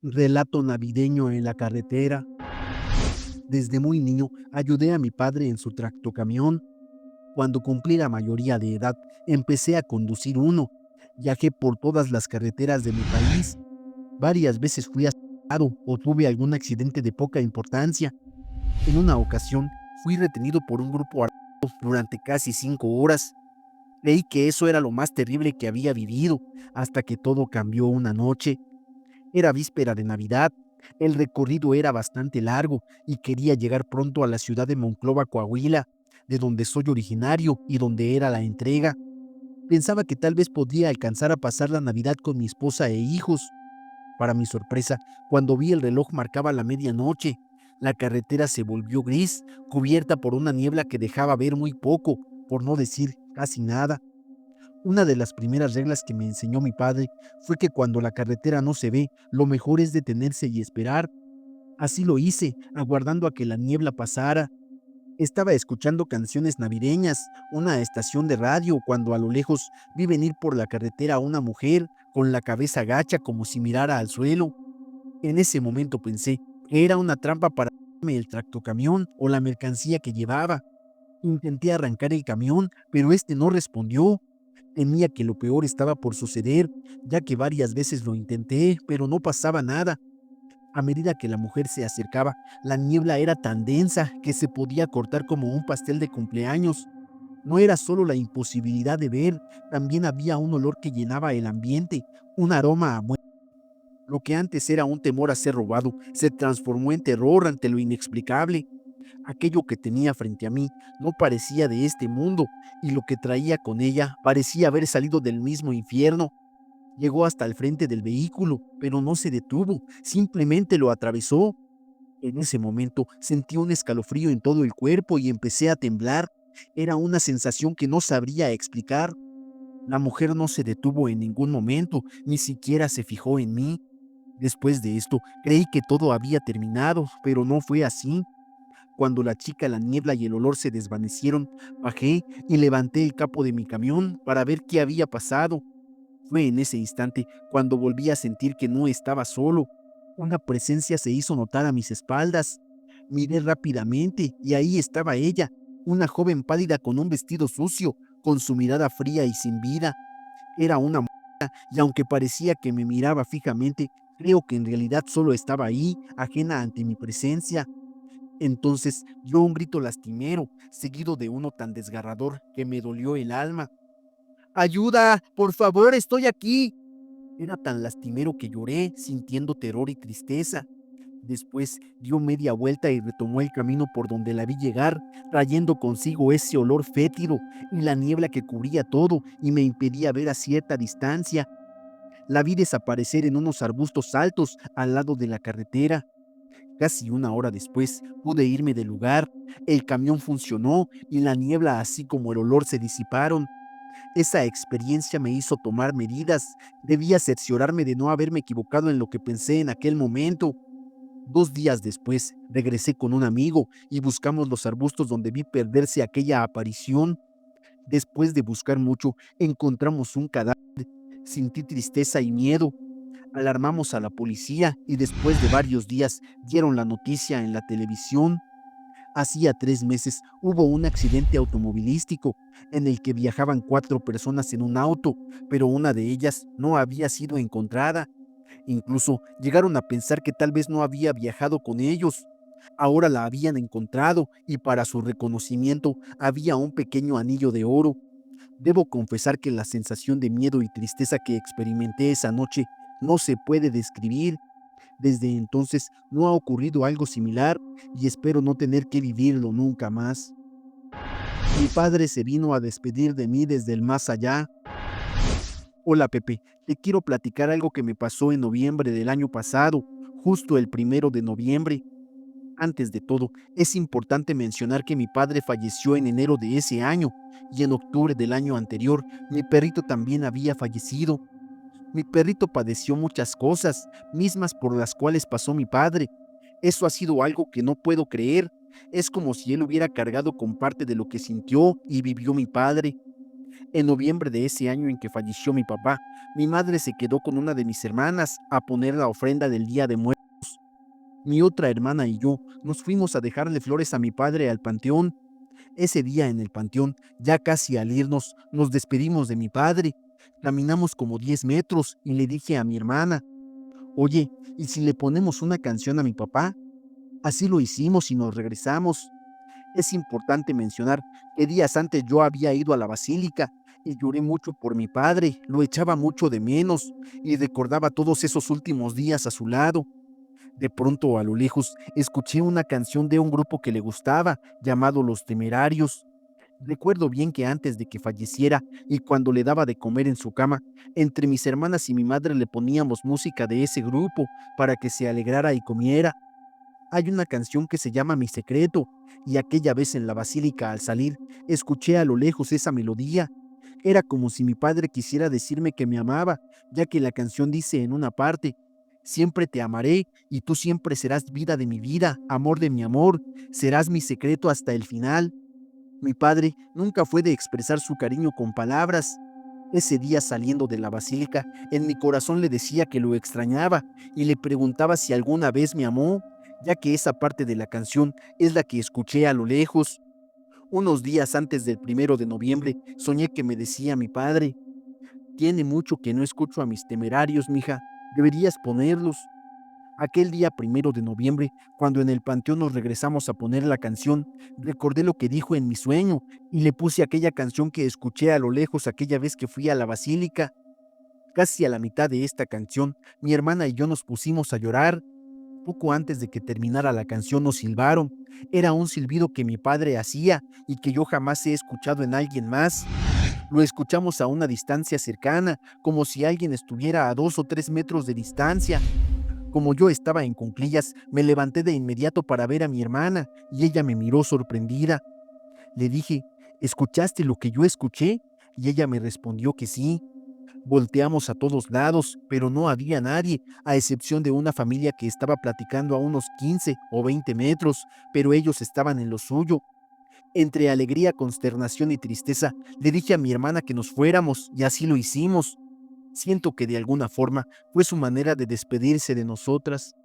Relato navideño en la carretera. Desde muy niño ayudé a mi padre en su tractocamión. Cuando cumplí la mayoría de edad, empecé a conducir uno. Viajé por todas las carreteras de mi país. Varias veces fui asaltado o tuve algún accidente de poca importancia. En una ocasión, fui retenido por un grupo armado durante casi 5 horas. Creí que eso era lo más terrible que había vivido, hasta que todo cambió una noche. Era víspera de Navidad. El recorrido era bastante largo y quería llegar pronto a la ciudad de Monclova, Coahuila, de donde soy originario y donde era la entrega. Pensaba que tal vez podía alcanzar a pasar la Navidad con mi esposa e hijos. Para mi sorpresa, cuando vi el reloj marcaba la medianoche. La carretera se volvió gris, cubierta por una niebla que dejaba ver muy poco, por no decir casi nada. Una de las primeras reglas que me enseñó mi padre fue que cuando la carretera no se ve, lo mejor es detenerse y esperar. Así lo hice, aguardando a que la niebla pasara. Estaba escuchando canciones navideñas, una estación de radio, cuando a lo lejos vi venir por la carretera a una mujer con la cabeza gacha como si mirara al suelo. En ese momento pensé que era una trampa para darme el tractocamión o la mercancía que llevaba. Intenté arrancar el camión, pero este no respondió. Temía que lo peor estaba por suceder, ya que varias veces lo intenté, pero no pasaba nada. A medida que la mujer se acercaba, la niebla era tan densa que se podía cortar como un pastel de cumpleaños. No era solo la imposibilidad de ver, también había un olor que llenaba el ambiente, un aroma a muerte. Lo que antes era un temor a ser robado se transformó en terror ante lo inexplicable. Aquello que tenía frente a mí no parecía de este mundo, y lo que traía con ella parecía haber salido del mismo infierno. Llegó hasta el frente del vehículo, pero no se detuvo, simplemente lo atravesó. En ese momento sentí un escalofrío en todo el cuerpo y empecé a temblar. Era una sensación que no sabría explicar. La mujer no se detuvo en ningún momento, ni siquiera se fijó en mí. Después de esto, creí que todo había terminado, pero no fue así. Cuando la chica, la niebla y el olor se desvanecieron, bajé y levanté el capo de mi camión para ver qué había pasado. Fue en ese instante cuando volví a sentir que no estaba solo. Una presencia se hizo notar a mis espaldas. Miré rápidamente y ahí estaba ella, una joven pálida con un vestido sucio, con su mirada fría y sin vida. Era una mujer y aunque parecía que me miraba fijamente, creo que en realidad solo estaba ahí, ajena ante mi presencia. Entonces dio un grito lastimero, seguido de uno tan desgarrador que me dolió el alma. ¡Ayuda! ¡Por favor, estoy aquí! Era tan lastimero que lloré, sintiendo terror y tristeza. Después dio media vuelta y retomó el camino por donde la vi llegar, trayendo consigo ese olor fétido y la niebla que cubría todo y me impedía ver a cierta distancia. La vi desaparecer en unos arbustos altos al lado de la carretera. Casi una hora después pude irme del lugar. El camión funcionó y la niebla, así como el olor, se disiparon. Esa experiencia me hizo tomar medidas. Debía cerciorarme de no haberme equivocado en lo que pensé en aquel momento. 2 días después, regresé con un amigo y buscamos los arbustos donde vi perderse aquella aparición. Después de buscar mucho, encontramos un cadáver. Sentí tristeza y miedo. Alarmamos a la policía y después de varios días dieron la noticia en la televisión. Hacía 3 meses hubo un accidente automovilístico en el que viajaban 4 personas en un auto, pero una de ellas no había sido encontrada. Incluso llegaron a pensar que tal vez no había viajado con ellos. Ahora la habían encontrado y para su reconocimiento había un pequeño anillo de oro. Debo confesar que la sensación de miedo y tristeza que experimenté esa noche no se puede describir. Desde entonces no ha ocurrido algo similar y espero no tener que vivirlo nunca más. Mi padre se vino a despedir de mí desde el más allá. Hola Pepe, te quiero platicar algo que me pasó en noviembre del año pasado, justo el 1 de noviembre. Antes de todo, es importante mencionar que mi padre falleció en enero de ese año y en octubre del año anterior mi perrito también había fallecido. Mi perrito padeció muchas cosas, mismas por las cuales pasó mi padre. Eso ha sido algo que no puedo creer. Es como si él hubiera cargado con parte de lo que sintió y vivió mi padre. En noviembre de ese año en que falleció mi papá, mi madre se quedó con una de mis hermanas a poner la ofrenda del Día de Muertos. Mi otra hermana y yo nos fuimos a dejarle flores a mi padre al panteón. Ese día en el panteón, ya casi al irnos, nos despedimos de mi padre. Caminamos como 10 metros y le dije a mi hermana, oye, ¿y si le ponemos una canción a mi papá? Así lo hicimos y nos regresamos. Es importante mencionar que días antes yo había ido a la basílica y lloré mucho por mi padre, lo echaba mucho de menos y recordaba todos esos últimos días a su lado. De pronto, a lo lejos, escuché una canción de un grupo que le gustaba, llamado Los Temerarios. Recuerdo bien que antes de que falleciera y cuando le daba de comer en su cama, entre mis hermanas y mi madre le poníamos música de ese grupo para que se alegrara y comiera. Hay una canción que se llama Mi Secreto, y aquella vez en la basílica al salir, escuché a lo lejos esa melodía. Era como si mi padre quisiera decirme que me amaba, ya que la canción dice en una parte, siempre te amaré y tú siempre serás vida de mi vida, amor de mi amor, serás mi secreto hasta el final. Mi padre nunca fue de expresar su cariño con palabras. Ese día saliendo de la basílica, en mi corazón le decía que lo extrañaba y le preguntaba si alguna vez me amó, ya que esa parte de la canción es la que escuché a lo lejos. Unos días antes del 1 de noviembre, soñé que me decía mi padre, tiene mucho que no escucho a mis temerarios, mija, deberías ponerlos. Aquel día 1 de noviembre, cuando en el panteón nos regresamos a poner la canción, recordé lo que dijo en mi sueño y le puse aquella canción que escuché a lo lejos aquella vez que fui a la basílica. Casi a la mitad de esta canción, mi hermana y yo nos pusimos a llorar. Poco antes de que terminara la canción nos silbaron. Era un silbido que mi padre hacía y que yo jamás he escuchado en alguien más. Lo escuchamos a una distancia cercana, como si alguien estuviera a 2 o 3 metros de distancia. Como yo estaba en cuclillas, me levanté de inmediato para ver a mi hermana y ella me miró sorprendida. Le dije, ¿escuchaste lo que yo escuché? Y ella me respondió que sí. Volteamos a todos lados, pero no había nadie, a excepción de una familia que estaba platicando a unos 15 o 20 metros, pero ellos estaban en lo suyo. Entre alegría, consternación y tristeza, le dije a mi hermana que nos fuéramos, y así lo hicimos. Siento que de alguna forma fue su manera de despedirse de nosotras.